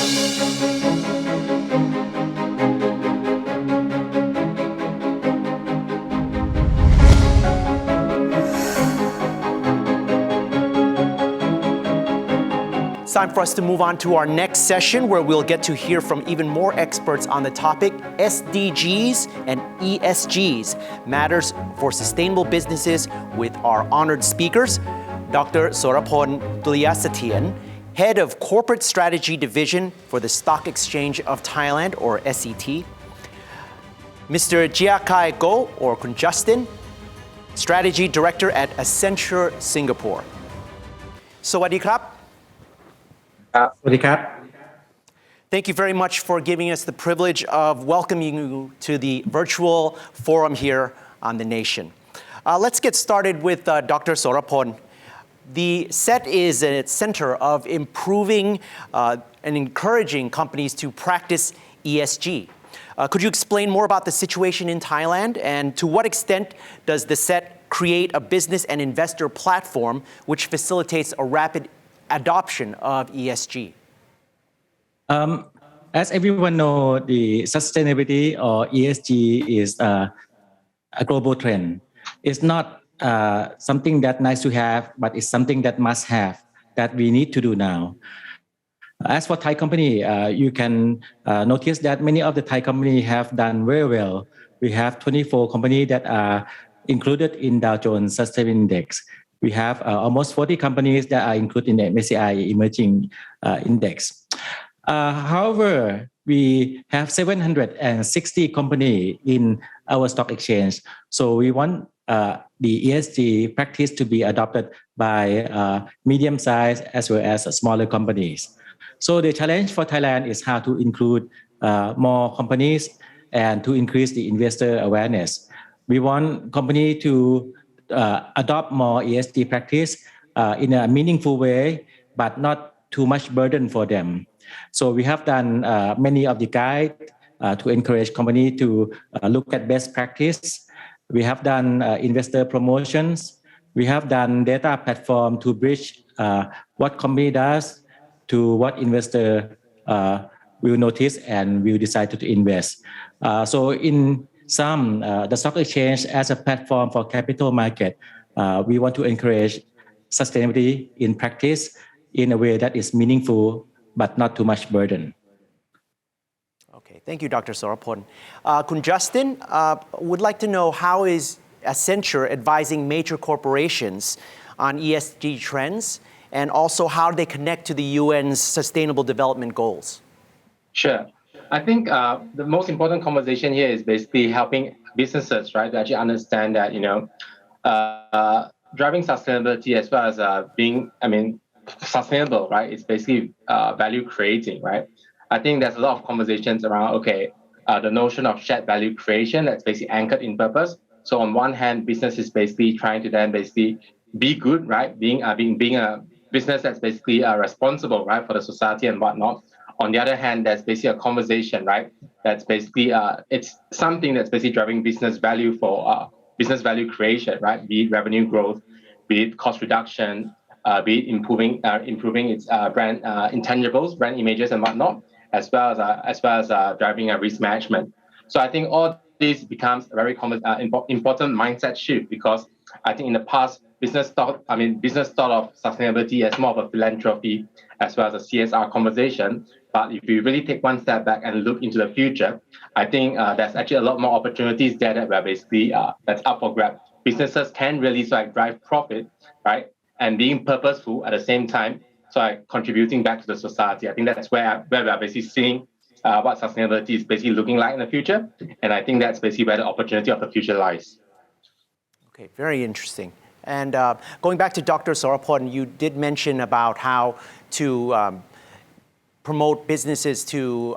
It's time for us to move on to our next session where we'll get to hear from even more experts on the topic SDGs and ESGs, matters for sustainable businesses, with our honored speakers, Dr. Soraphol Tulayasathien, Head of Corporate Strategy Division for the Stock Exchange of Thailand, or SET, Mr. Jia Kai or Kun Justin, Strategy Director at Accenture Singapore. Sawadee krab. Thank you very much for giving us the privilege of welcoming you to the virtual forum here on the nation. Let's get started with Dr. Soraphol. The SET is a center of improving and encouraging companies to practice ESG. Could you explain more about the situation in Thailand, and to what extent does the SET create a business and investor platform which facilitates a rapid adoption of ESG? As everyone knows, the sustainability or ESG is a global trend. It's not something that nice to have, but it's something that must have, that we need to do now. As for Thai company, you can notice that many of the Thai companies have done very well. We have 24 companies that are included in Dow Jones Sustainability Index. We have almost 40 companies that are included in the MSCI Emerging Index. However, we have 760 companies in our stock exchange. So we want the ESG practice to be adopted by medium-sized as well as smaller companies. So the challenge for Thailand is how to include more companies and to increase the investor awareness. We want companies to adopt more ESG practice in a meaningful way, but not too much burden for them. So we have done many of the guides to encourage companies to look at best practice. We have done investor promotions. We have done data platform to bridge what company does to what investor will notice and will decide to invest. So in the stock exchange as a platform for capital market, we want to encourage sustainability in practice in a way that is meaningful but not too much burden. Okay, thank you, Dr. Soraphol. Kun Justin, would like to know, how is Accenture advising major corporations on ESG trends, and also how they connect to the UN's Sustainable Development Goals? Sure. I think the most important conversation here is basically helping businesses, right, to actually understand that, driving sustainability as well as being, sustainable, right, it's basically value creating, right? I think there's a lot of conversations around, the notion of shared value creation that's basically anchored in purpose. So on one hand, business is basically trying to then basically be good, right? Being a business that's basically responsible, right, for the society and whatnot. On the other hand, there's basically a conversation, right? That's basically, it's something that's basically driving business value for business value creation, right? Be it revenue growth, be it cost reduction, be it improving its brand intangibles, brand images and whatnot, as well as driving a risk management. So I think all this becomes a very important mindset shift, because I think in the past, business thought of sustainability as more of a philanthropy as well as a CSR conversation. But if you really take one step back and look into the future, I think there's actually a lot more opportunities there that were basically that's up for grabs. Businesses can really drive profit, right, and being purposeful at the same time, contributing back to the society. I think that's where we are basically seeing what sustainability is basically looking like in the future, and I think that's basically where the opportunity of the future lies. Okay, very interesting. And going back to Dr. Soraphol, you did mention about how to promote businesses to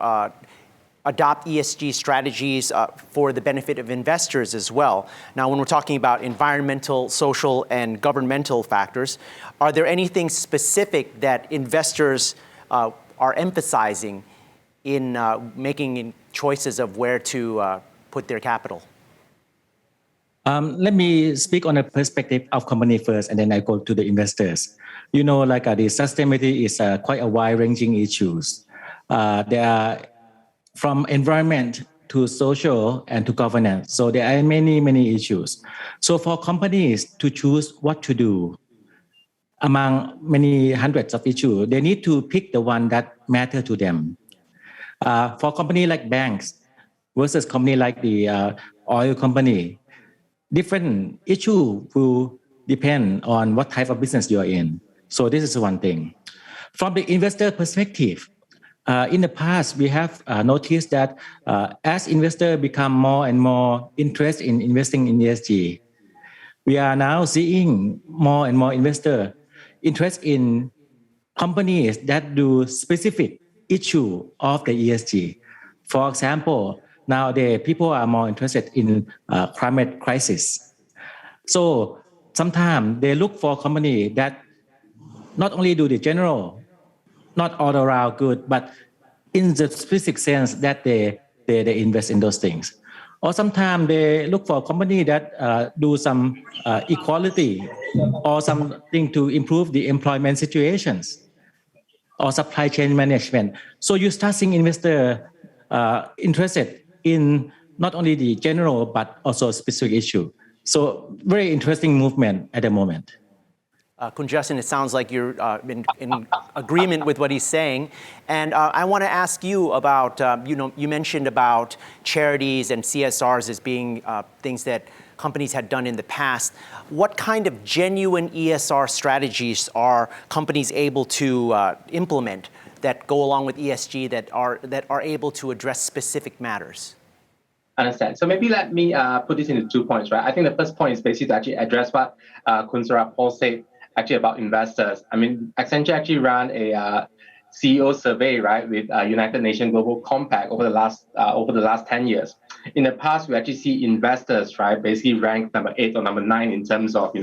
adopt ESG strategies for the benefit of investors as well. Now, when we're talking about environmental, social, and governmental factors, are there anything specific that investors are emphasizing in making choices of where to put their capital? Let me speak on the perspective of company first, and then I go to the investors. The sustainability is quite a wide-ranging issues. There are from environment to social and to governance. So there are many issues. So for companies to choose what to do among many hundreds of issues, they need to pick the one that matter to them. For company like banks versus company like the oil company, different issue will depend on what type of business you're in. So this is one thing. From the investor perspective, in the past, we have noticed that as investors become more and more interested in investing in ESG, we are now seeing more and more investors interested in companies that do specific issue of the ESG. For example, nowadays people are more interested in climate crisis. So sometimes they look for company that not only do the general, not all around good, but in the specific sense that they invest in those things. Or sometimes they look for a company that do some equality or something to improve the employment situations or supply chain management. So you start seeing investors interested in not only the general, but also specific issue. So very interesting movement at the moment. Khun Justin, it sounds like you're in agreement with what he's saying. And I want to ask you about, you mentioned about charities and CSRs as being things that companies had done in the past. What kind of genuine ESR strategies are companies able to implement that go along with ESG that are able to address specific matters? Understand. So maybe let me put this into 2 points, right? I think the first point is basically to actually address what Khun Soraphol said actually about investors. I mean, Accenture actually ran a CEO survey, right, with United Nations Global Compact over the last 10 years. In the past, we actually see investors, right, basically ranked number 8 or number 9 in terms of,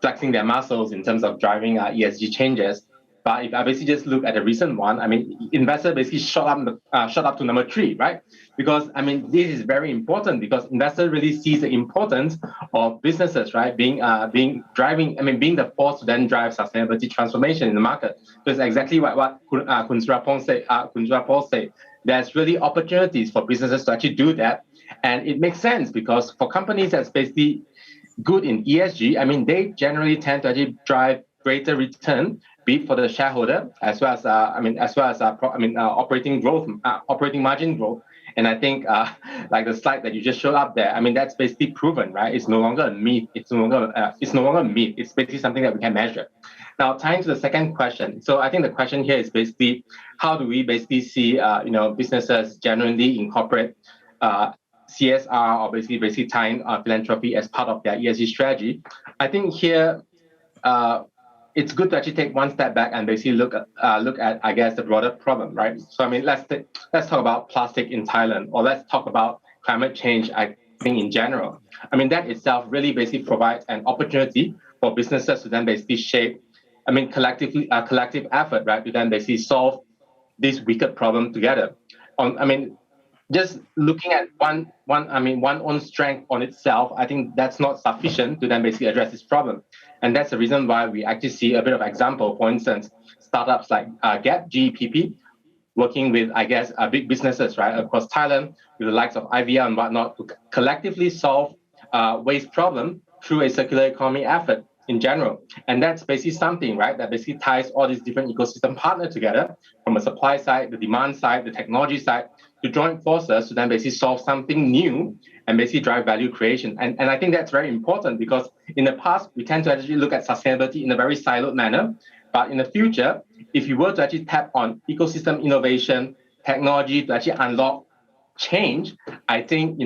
flexing their muscles in terms of driving ESG changes. But if I basically just look at the recent one, I mean, investors basically shot up to number 3, right? Because, I mean, this is very important because investors really sees the importance of businesses, right, being the force to then drive sustainability transformation in the market. So it's exactly what Khun Soraphol said. There's really opportunities for businesses to actually do that. And it makes sense because for companies that's basically good in ESG, I mean, they generally tend to actually drive greater return, be it for the shareholder, as well as operating margin growth. And I think like the slide that you just showed up there, I mean, that's basically proven, right? It's no longer a myth. It's no longer a myth. It's basically something that we can measure. Now, tying to the second question. So I think the question here is basically, how do we basically see, businesses generally incorporate CSR or basically tying philanthropy as part of their ESG strategy? I think here, it's good to actually take one step back and basically look at I guess the broader problem, right? So I mean, let's talk about plastic in Thailand, or let's talk about climate change. I think in general, I mean that itself really basically provides an opportunity for businesses to then basically shape, I mean, collective effort, right, to then basically solve this wicked problem together. Just looking at one own strength on itself, I think that's not sufficient to then basically address this problem. And that's the reason why we actually see a bit of example. For instance, startups like Gap, GEPP, working with, I guess, big businesses, right, across Thailand, with the likes of IVR and whatnot, to collectively solve waste problem through a circular economy effort in general. And that's basically something, right, that basically ties all these different ecosystem partners together from a supply side, the demand side, the technology side, to join forces to then basically solve something new and basically drive value creation. And I think that's very important because in the past, we tend to actually look at sustainability in a very siloed manner. But in the future, if you were to actually tap on ecosystem innovation, technology to actually unlock change, I think,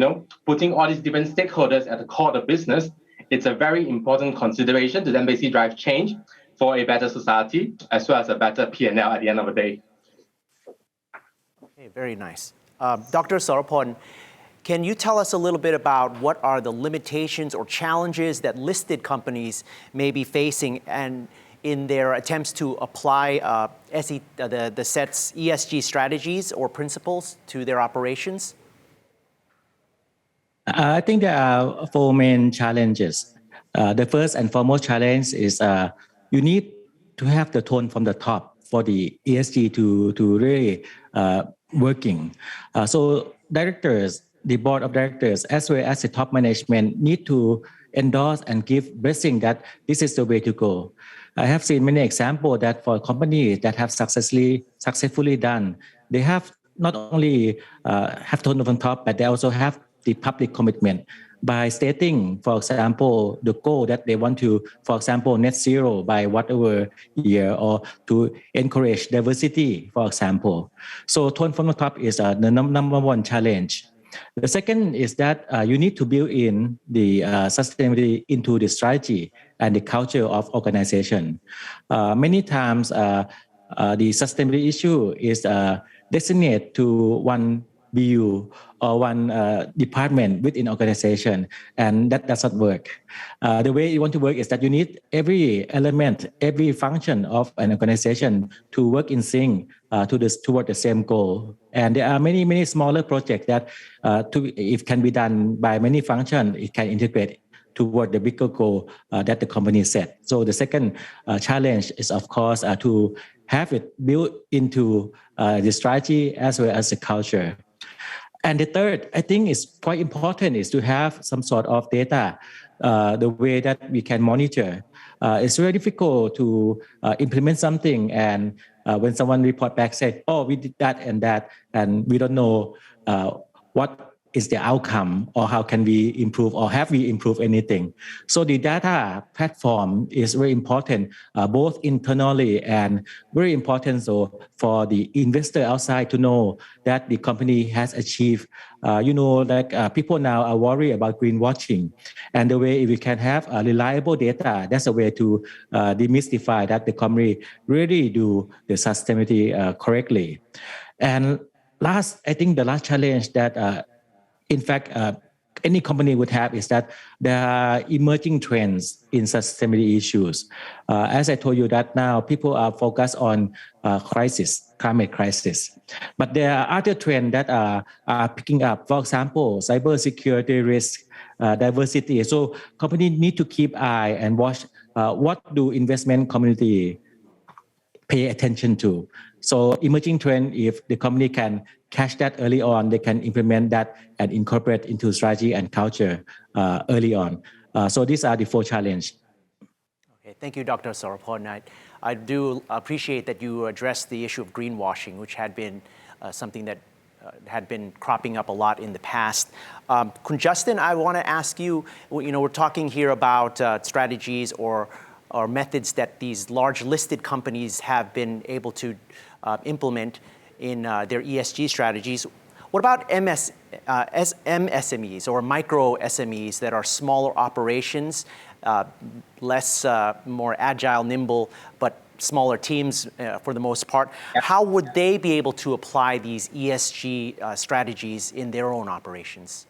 putting all these different stakeholders at the core of the business, it's a very important consideration to then basically drive change for a better society, as well as a better P&L at the end of the day. Okay, very nice. Dr. Soraphol, can you tell us a little bit about what are the limitations or challenges that listed companies may be facing and in their attempts to apply the SET's ESG strategies or principles to their operations? I think there are 4 main challenges. The first and foremost challenge is you need to have the tone from the top for the ESG to really working. So directors, the board of directors, as well as the top management need to endorse and give blessing that this is the way to go. I have seen many examples that for companies that have successfully done, they have not only have tone on top, but they also have the public commitment by stating, for example, the goal that they want to, for example, net zero by whatever year, or to encourage diversity, for example. So tone from the top is the number one challenge. The second is that you need to build in the sustainability into the strategy and the culture of organization. Many times, the sustainability issue is designated to one BU or one department within organization, and that does not work. The way you want to work is that you need every element, every function of an organization to work in sync toward the same goal. And there are many smaller projects that, if can be done by many functions, it can integrate toward the bigger goal that the company set. So the second challenge is, of course, to have it built into the strategy as well as the culture. And the third, I think is quite important, is to have some sort of data, the way that we can monitor. It's very difficult to implement something, and when someone report back, say, oh, we did that, and we don't know what is the outcome, or how can we improve, or have we improved anything. So the data platform is very important, both internally and very important so for the investor outside to know that the company has achieved. People now are worried about greenwashing, and the way if we can have reliable data, that's a way to demystify that the company really do the sustainability correctly. And last, I think the last challenge that in fact, any company would have is that there are emerging trends in sustainability issues. As I told you that now people are focused on climate crisis. But there are other trends that are picking up. For example, cybersecurity risk, diversity. So companies need to keep eye and watch what do investment community pay attention to. So emerging trend, if the company can catch that early on, they can implement that and incorporate into strategy and culture early on. So these are the 4 challenges. Okay, thank you, Dr. Soraphol. I do appreciate that you addressed the issue of greenwashing, which had been something that had been cropping up a lot in the past. Justin, I want to ask you, we're talking here about strategies or methods that these large listed companies have been able to implement in their ESG strategies. What about MSMEs or micro SMEs that are smaller operations, more agile, nimble, but smaller teams for the most part? How would they be able to apply these ESG strategies in their own operations?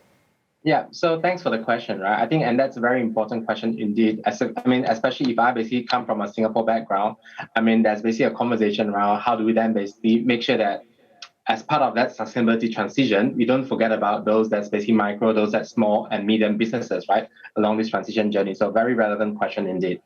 Yeah, so thanks for the question, right? I think, and that's a very important question indeed. Especially if I basically come from a Singapore background, there's basically a conversation around how do we then basically make sure that as part of that sustainability transition, we don't forget about those that's basically micro, those that's small and medium businesses, right, along this transition journey. So very relevant question indeed.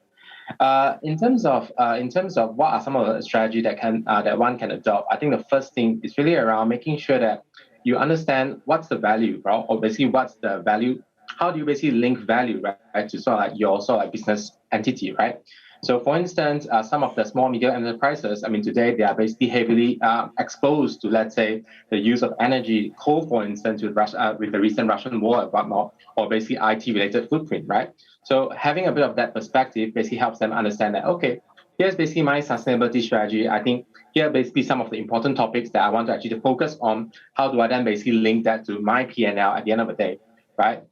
In terms of what are some of the strategies that one can adopt, I think the first thing is really around making sure that you understand what's the value, right? Or basically what's the value, how do you basically link value, right, to sort of like your sort of like business entity, right? So for instance, some of the small medium enterprises, today they are basically heavily exposed to, let's say, the use of energy, coal, for instance, with the recent Russian war and whatnot, or basically IT-related footprint, right? So having a bit of that perspective basically helps them understand that, okay, here's basically my sustainability strategy. I think here are basically some of the important topics that I want to actually focus on. How do I then basically link that to my P&L at the end of the day, right?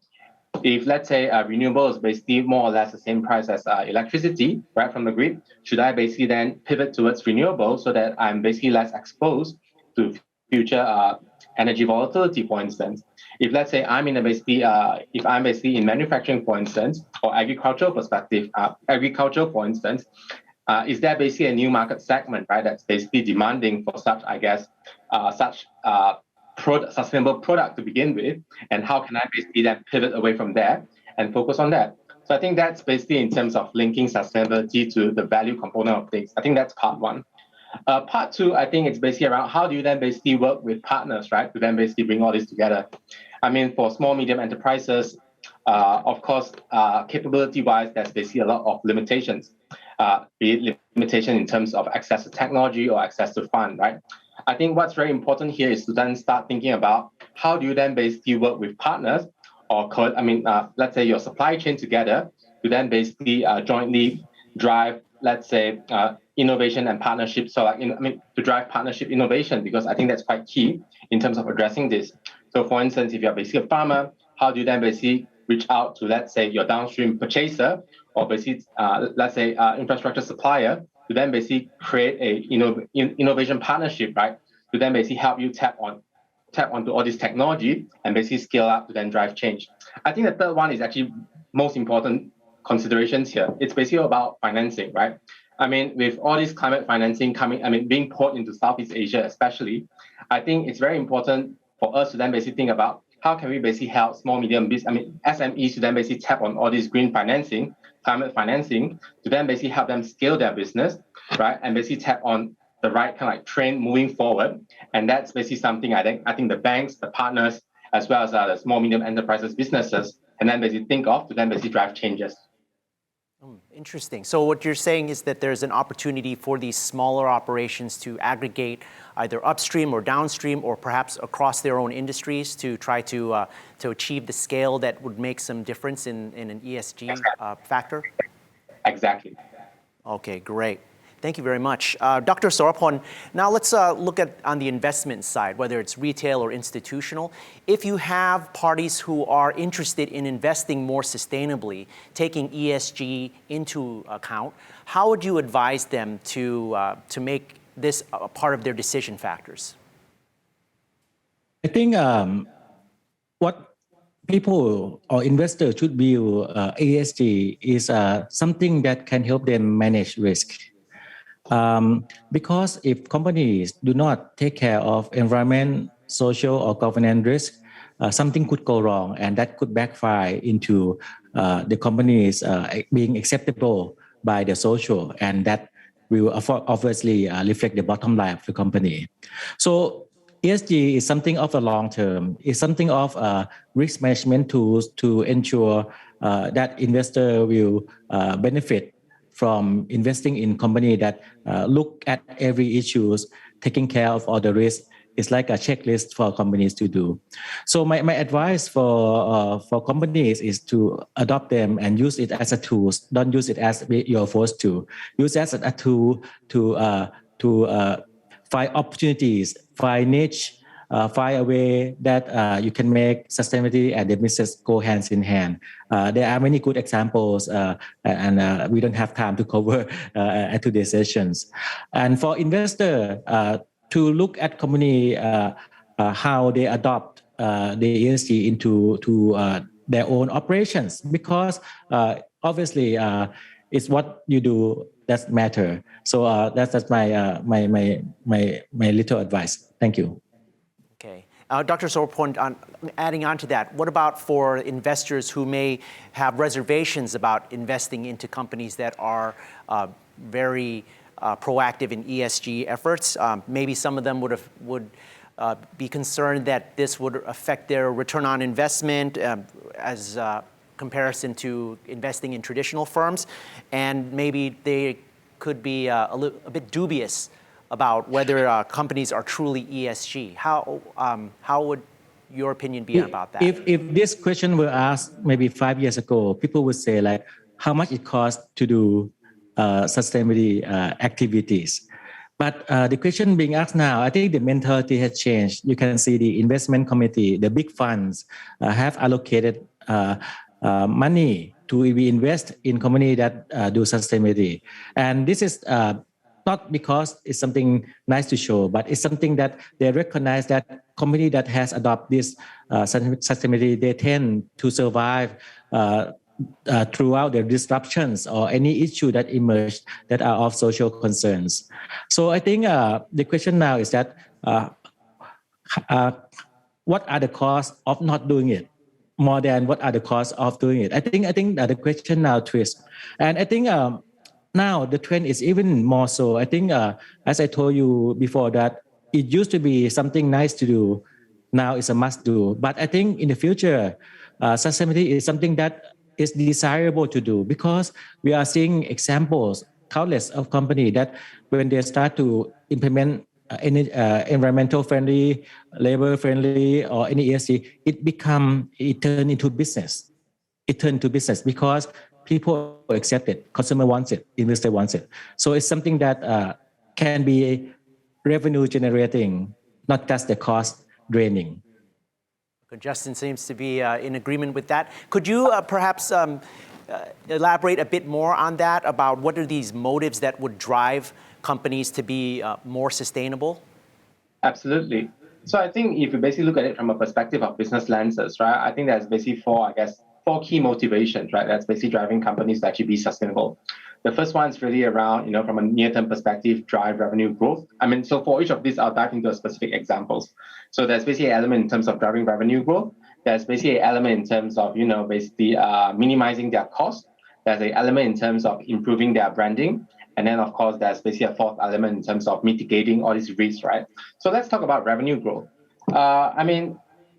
If, let's say, renewable is basically more or less the same price as electricity, right, from the grid, should I basically then pivot towards renewable so that I'm basically less exposed to future energy volatility, for instance? If, let's say, if I'm basically in manufacturing, for instance, or agricultural perspective, for instance, is there basically a new market segment, right, that's basically demanding for such sustainable product to begin with, and how can I basically then pivot away from there and focus on that? So I think that's basically in terms of linking sustainability to the value component of things. I think that's part one. Part two, I think it's basically around how do you then basically work with partners, right, to then basically bring all this together. I mean, for small, medium enterprises, of course, capability-wise, there's basically a lot of limitations, be it limitation in terms of access to technology or access to fund, right? I think what's very important here is to then start thinking about how do you then basically work with partners or, let's say your supply chain together to then basically jointly drive, let's say, innovation and partnership. So to drive partnership innovation, because I think that's quite key in terms of addressing this. So for instance, if you're basically a farmer, how do you then basically reach out to, let's say, your downstream purchaser or basically, let's say, infrastructure supplier to then basically create a innovation partnership, right? To then basically help you tap onto all this technology and basically scale up to then drive change. I think the third one is actually most important considerations here. It's basically about financing, right? I mean, with all this climate financing being poured into Southeast Asia, especially, I think it's very important for us to then basically think about how can we basically help small, medium business, SMEs to then basically tap on all this green financing, climate financing, to then basically help them scale their business, right? And basically tap on the right kind of like trend moving forward. And that's basically something I think the banks, the partners, as well as the small, medium enterprises, businesses, and then basically think of to then basically drive changes. Interesting. So what you're saying is that there's an opportunity for these smaller operations to aggregate either upstream or downstream or perhaps across their own industries to try to achieve the scale that would make some difference in an ESG factor? Exactly. Okay, great. Thank you very much. Dr. Soraphol, now let's look at on the investment side, whether it's retail or institutional. If you have parties who are interested in investing more sustainably, taking ESG into account, how would you advise them to make this a part of their decision factors? I think what people or investors should view ESG is something that can help them manage risk. Because if companies do not take care of environment, social or governance risk, something could go wrong, and that could backfire into the companies being acceptable by the social, and that will obviously reflect the bottom line of the company. So ESG is something of a long term. It's something of risk management tools to ensure that investor will benefit from investing in company that look at every issues, taking care of all the risks. It's like a checklist for companies to do. So my advice for companies is to adopt them and use it as a tool. Don't use it as you're forced to. Use it as a tool to find opportunities, find niche, find a way that you can make sustainability and the business go hands in hand. There are many good examples, and we don't have time to cover at today's sessions. And for investor to look at company how they adopt the ESG into their own operations, because obviously it's what you do that matter. So that's my little advice. Thank you. Okay. Dr. Soraphol, adding on to that, what about for investors who may have reservations about investing into companies that are very proactive in ESG efforts? Maybe some of them would be concerned that this would affect their return on investment as comparison to investing in traditional firms, and maybe they could be a bit dubious about whether companies are truly ESG. How would your opinion be about that? If this question were asked maybe 5 years ago, people would say like, how much it costs to do sustainability activities. But the question being asked now, I think the mentality has changed. You can see the investment committee, the big funds have allocated money to invest in companies that do sustainability. And this is not because it's something nice to show, but it's something that they recognize that company that has adopted this sustainability, they tend to survive throughout the disruptions or any issue that emerge that are of social concerns. So I think the question now is that what are the costs of not doing it more than what are the costs of doing it? I think the question now twists. And I think now the trend is even more so. I think, as I told you before, that it used to be something nice to do. Now it's a must do. But I think in the future, sustainability is something that is desirable to do because we are seeing examples, countless of companies that when they start to implement environmental friendly, labor friendly, or any ESG, it turn into business. It turned to business because people accept it, consumer wants it, investor wants it. So it's something that can be revenue generating, not just the cost draining. Justin seems to be in agreement with that. Could you perhaps elaborate a bit more on that, about what are these motives that would drive companies to be more sustainable? Absolutely. So I think if you basically look at it from a perspective of business lenses, right, I think there's basically four key motivations, right, that's basically driving companies to actually be sustainable. The first one is really around, from a near-term perspective, drive revenue growth. So for each of these, I'll dive into specific examples. So there's basically an element in terms of driving revenue growth. There's basically an element in terms of, basically minimizing their cost. There's an element in terms of improving their branding. And then, of course, there's basically a fourth element in terms of mitigating all these risks, right? So let's talk about revenue growth.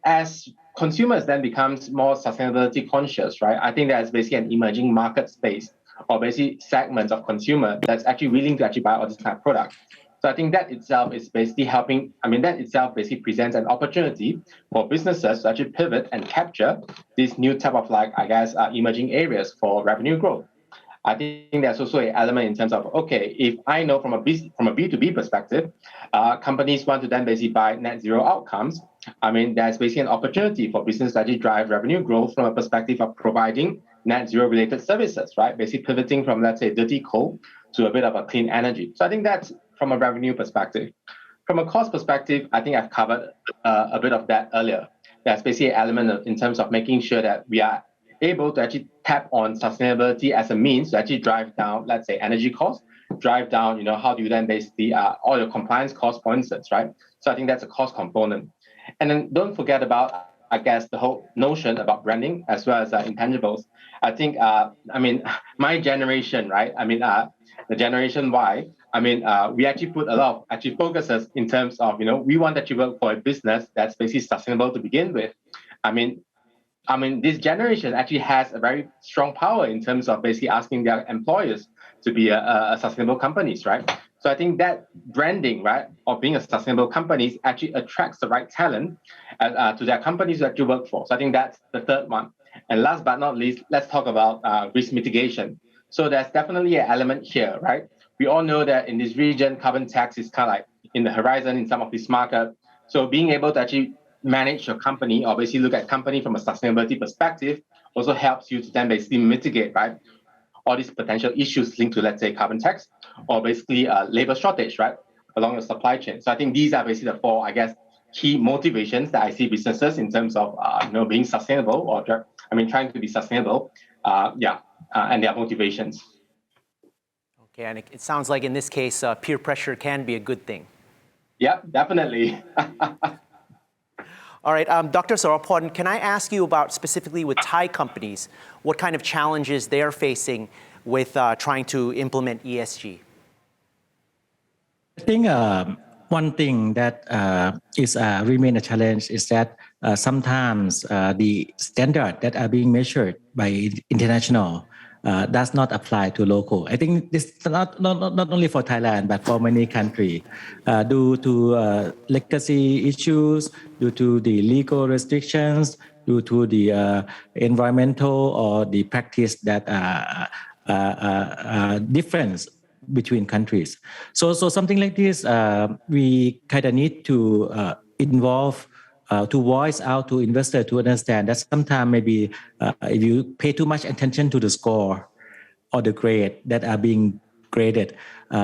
As consumers then becomes more sustainability conscious, right? I think there's basically an emerging market space or basically segments of consumer that's actually willing to actually buy all this kind of product. So I think that itself is basically helping. That itself basically presents an opportunity for businesses to actually pivot and capture these new type of emerging areas for revenue growth. I think there's also an element in terms of, okay, if I know from a B2B perspective, companies want to then basically buy net zero outcomes. There's basically an opportunity for business to actually drive revenue growth from a perspective of providing net zero related services, right? Basically pivoting from, let's say, dirty coal to a bit of a clean energy. So I think that's from a revenue perspective. From a cost perspective, I think I've covered a bit of that earlier. There's basically an element in terms of making sure that we are able to actually tap on sustainability as a means to actually drive down, let's say, energy costs, drive down, how do you then basically all your compliance costs, for instance, right? So I think that's a cost component. And then don't forget about, the whole notion about branding as well as intangibles. I think, my generation, right? The generation Y, we actually put a lot of focuses in terms of, we want that you work for a business that's basically sustainable to begin with. This generation actually has a very strong power in terms of basically asking their employers to be a sustainable companies, right? So I think that branding, right, of being a sustainable companies actually attracts the right talent to their companies that you work for. So I think that's the third one. And last but not least, let's talk about risk mitigation. So there's definitely an element here, right? We all know that in this region, carbon tax is kind of like in the horizon in some of these markets. So being able to actually manage your company or basically look at company from a sustainability perspective also helps you to then basically mitigate, right, all these potential issues linked to, let's say, carbon tax or basically labor shortage, right, along the supply chain. So I think these are basically the four, key motivations that I see businesses in terms of, being sustainable or, trying to be sustainable, and their motivations. Okay, and it sounds like in this case, peer pressure can be a good thing. Yeah, definitely. All right, Dr. Soraphol, can I ask you about specifically with Thai companies, what kind of challenges they're facing with trying to implement ESG? I think one thing that is remain a challenge is that sometimes the standard that are being measured by international does not apply to local. I think this is not only for Thailand, but for many countries due to legacy issues, due to the legal restrictions, due to the environmental or the practice that difference between countries. So something like this, we kind of need to involve to voice out to investor to understand that sometimes maybe if you pay too much attention to the score or the grade that are being graded,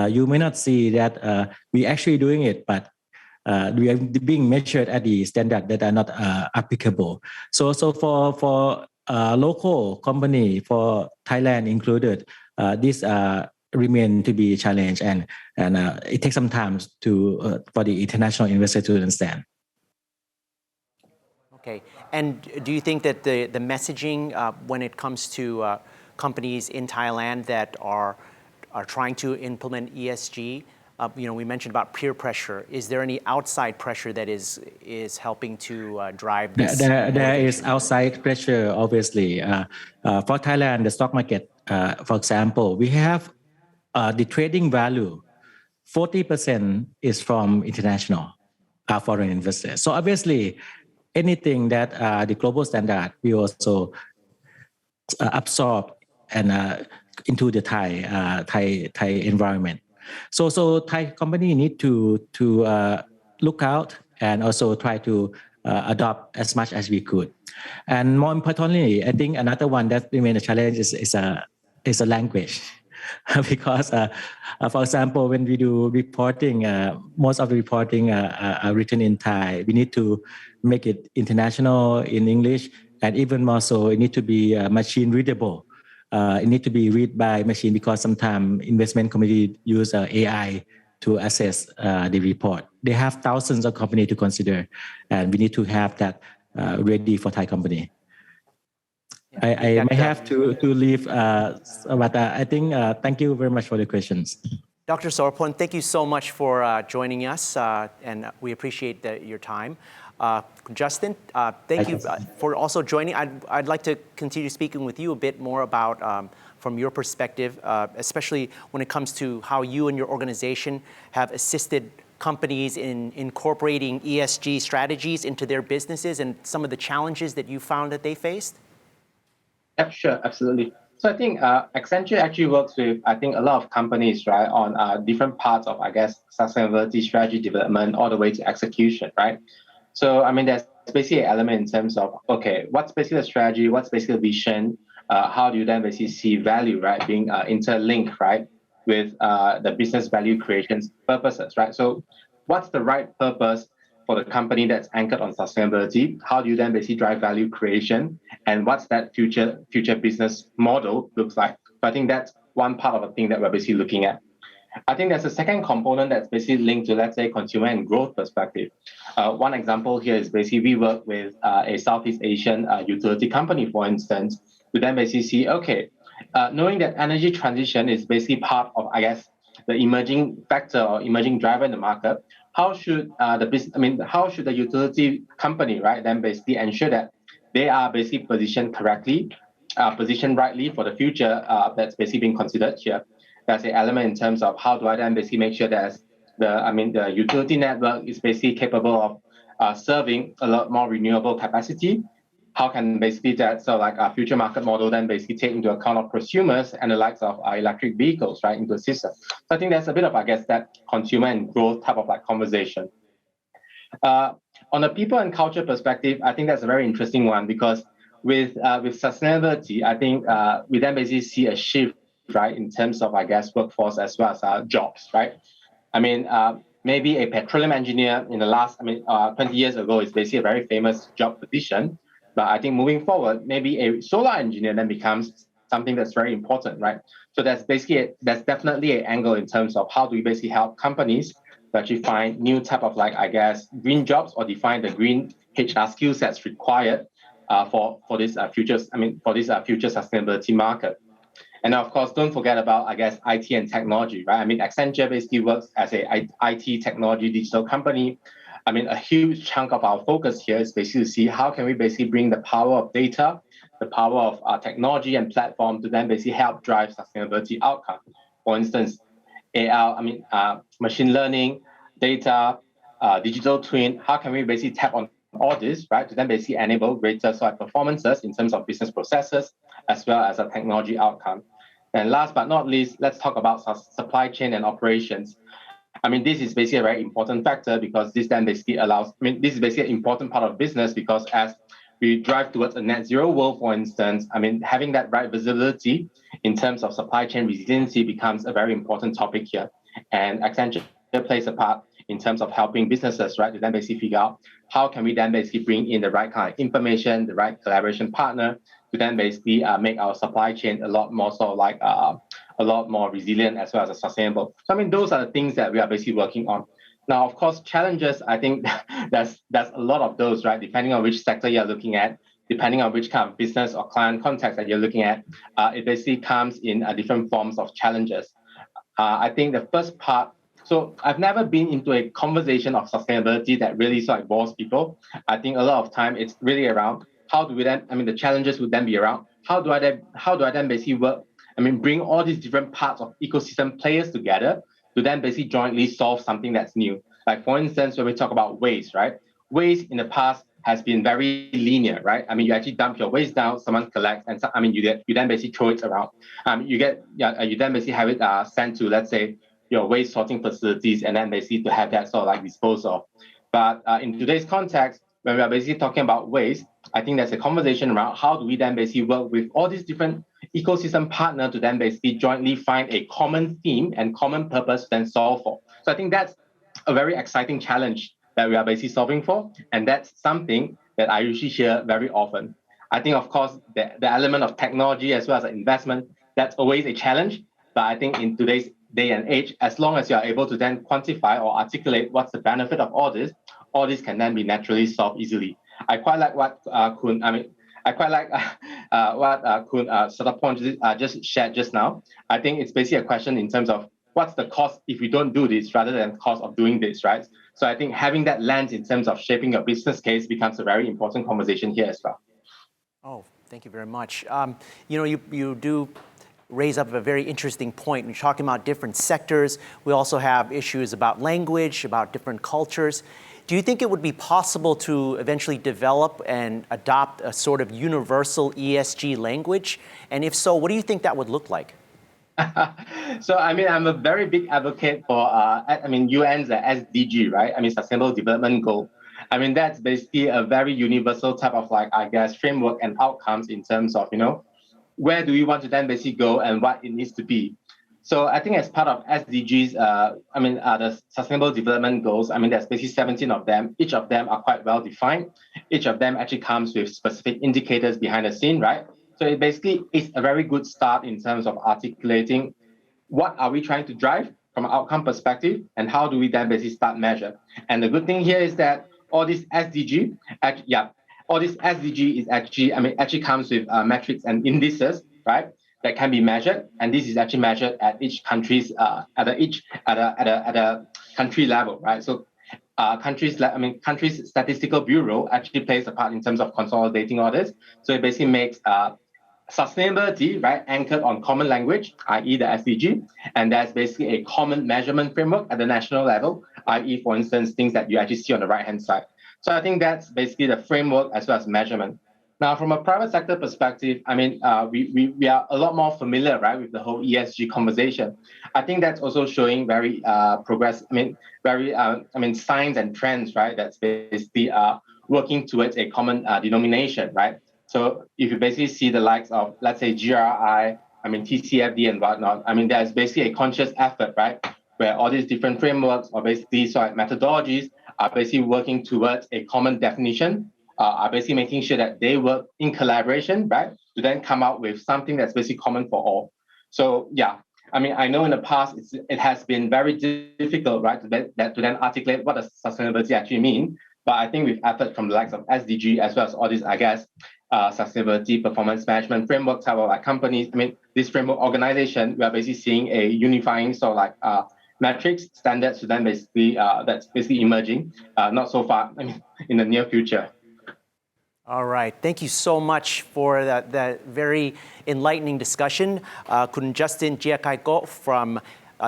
you may not see that we actually doing it, but we are being measured at the standard that are not applicable. So for local company, for Thailand included, this remain to be a challenge, and it takes some time to for the international investor to understand. Okay, and do you think that the messaging when it comes to companies in Thailand that are are trying to implement ESG? We mentioned about peer pressure. Is there any outside pressure that is helping to drive this? There is outside pressure, obviously. For Thailand, the stock market, for example, we have the trading value, 40% is from international foreign investors. So obviously, anything that the global standard we also absorb and into the Thai environment. So Thai company need to look out and also try to adopt as much as we could. And more importantly, I think another one that remains a challenge is a language. Because, for example, when we do reporting, most of the reporting are written in Thai. We need to make it international in English, and even more so, it need to be machine readable. It need to be read by machine because sometimes investment committee use AI to assess the report. They have thousands of companies to consider, and we need to have that ready for Thai company. I may have to leave, but I think thank you very much for the questions. Dr. Soraphol, thank you so much for joining us, and we appreciate your time. Justin, thank you for also joining. I'd like to continue speaking with you a bit more about, from your perspective, especially when it comes to how you and your organization have assisted companies in incorporating ESG strategies into their businesses and some of the challenges that you found that they faced. Yeah, sure, absolutely. So I think Accenture actually works with, I think, a lot of companies, right, on different parts of, I guess, sustainability strategy development all the way to execution, right? So, I mean, there's basically an element in terms of, okay, what's basically the strategy, what's basically the vision, how do you then basically see value, right, being interlinked, right, with the business value creation's purposes, right? So what's the right purpose for the company that's anchored on sustainability? How do you then basically drive value creation? And what's that future business model looks like? So I think that's one part of the thing that we're basically looking at. I think there's a second component that's basically linked to, let's say, consumer and growth perspective. One example here is basically we work with a Southeast Asian utility company, for instance, to then basically see, okay, knowing that energy transition is basically part of, I guess, the emerging factor or emerging driver in the market, how should how should the utility company, right, then basically ensure that they are basically positioned correctly, positioned rightly for the future that's basically being considered here. That's an element in terms of how do I then basically make sure that the utility network is basically capable of serving a lot more renewable capacity. How can basically that, so like our future market model then basically take into account of prosumers and the likes of electric vehicles, right, into the system. So I think that's a bit of, I guess, that consumer and growth type of like conversation. On a people and culture perspective, I think that's a very interesting one because with sustainability, I think we then basically see a shift, right, in terms of, I guess, workforce as well as jobs, right? I mean, maybe a petroleum engineer in the last, 20 years ago is basically a very famous job position. But I think moving forward, maybe a solar engineer then becomes something that's very important, right? So that's definitely an angle in terms of how do we basically help companies to actually find new type of like, I guess, green jobs or define the green HR skill sets required for this future sustainability market. And of course, don't forget about, I guess, IT and technology, right? I mean, Accenture basically works as a IT technology digital company. I mean, a huge chunk of our focus here is basically to see how can we basically bring the power of data, the power of technology and platform to then basically help drive sustainability outcome. For instance, machine learning, data, digital twin, how can we basically tap on all this, right, to then basically enable greater performances in terms of business processes as well as a technology outcome. And last but not least, let's talk about supply chain and operations. I mean, this is basically a very important factor because this then basically allows, this is basically an important part of business because as we drive towards a net zero world, for instance, having that right visibility in terms of supply chain resiliency becomes a very important topic here. And Accenture plays a part in terms of helping businesses, right, to then basically figure out how can we then basically bring in the right kind of information, the right collaboration partner to then basically make our supply chain a lot more a lot more resilient as well as sustainable. So those are the things that we are basically working on. Now, of course, challenges, I think there's a lot of those, right? Depending on which sector you're looking at, depending on which kind of business or client context that you're looking at, it basically comes in different forms of challenges. I think the first part, so I've never been into a conversation of sustainability that really sort of bores people. I think a lot of time it's really around how do we then, the challenges would then be around how do I then basically work, bring all these different parts of ecosystem players together to then basically jointly solve something that's new. Like for instance, when we talk about waste, right? Waste in the past has been very linear, right? You actually dump your waste down, someone collects, and you then basically throw it around. You then basically have it sent to, let's say, your waste sorting facilities, and then basically to have that sort of like disposed of. But in today's context, when we are basically talking about waste, I think there's a conversation around how do we then basically work with all these different ecosystem partners to then basically jointly find a common theme and common purpose to then solve for. So I think that's a very exciting challenge that we are basically solving for. And that's something that I usually hear very often. I think, of course, the element of technology as well as investment, that's always a challenge. But I think in today's day and age, as long as you are able to then quantify or articulate what's the benefit of all this can then be naturally solved easily. I quite like what Kun Soraphol just shared just now. I think it's basically a question in terms of what's the cost if we don't do this rather than cost of doing this, right? So I think having that lens in terms of shaping your business case becomes a very important conversation here as well. Oh, thank you very much. You do raise up a very interesting point. We're talking about different sectors. We also have issues about language, about different cultures. Do you think it would be possible to eventually develop and adopt a sort of universal ESG language? And if so, what do you think that would look like? So, I'm a very big advocate for, UN's SDG, right? Sustainable Development Goal. That's basically a very universal type of framework and outcomes in terms of, where do we want to then basically go and what it needs to be. So I think as part of SDGs, the Sustainable Development Goals, there's basically 17 of them. Each of them are quite well defined. Each of them actually comes with specific indicators behind the scene, right? So it basically is a very good start in terms of articulating what are we trying to drive from an outcome perspective and how do we then basically start measure. And the good thing here is that all this SDG is actually comes with metrics and indices, right? That can be measured, and this is actually measured at each country's at a country level, right? So, countries statistical bureau actually plays a part in terms of consolidating all this. So it basically makes sustainability, right, anchored on common language, i.e. the SDG, and that's basically a common measurement framework at the national level, i.e. for instance things that you actually see on the right hand side. So I think that's basically the framework as well as measurement. Now, from a private sector perspective, we are a lot more familiar, right, with the whole ESG conversation. I think that's also showing very signs and trends, right, that's basically working towards a common denomination, right? So if you basically see the likes of, let's say, GRI, TCFD and whatnot, there's basically a conscious effort, right, where all these different frameworks or basically methodologies are basically working towards a common definition, are basically making sure that they work in collaboration, right, to then come out with something that's basically common for all. So yeah, I know in the past it has been very difficult, right, to then articulate what does sustainability actually mean. But I think with effort from the likes of SDG as well as all these, sustainability performance management framework type of companies, this framework organization, we are basically seeing a unifying sort of metrics standards to then basically that's basically emerging, not so far, in the near future. All right. Thank you so much for that very enlightening discussion. Kun Justin Jia Kai from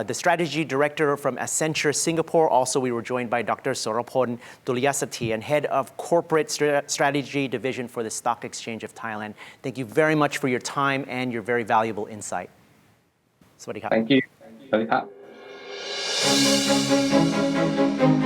the Strategy Director from Accenture Singapore. Also, we were joined by Dr. Soraphol Tulayasathien, Head of Corporate Strategy Division for the Stock Exchange of Thailand. Thank you very much for your time and your very valuable insight. Sawasdee krap. Thank you. Sawasdee krap.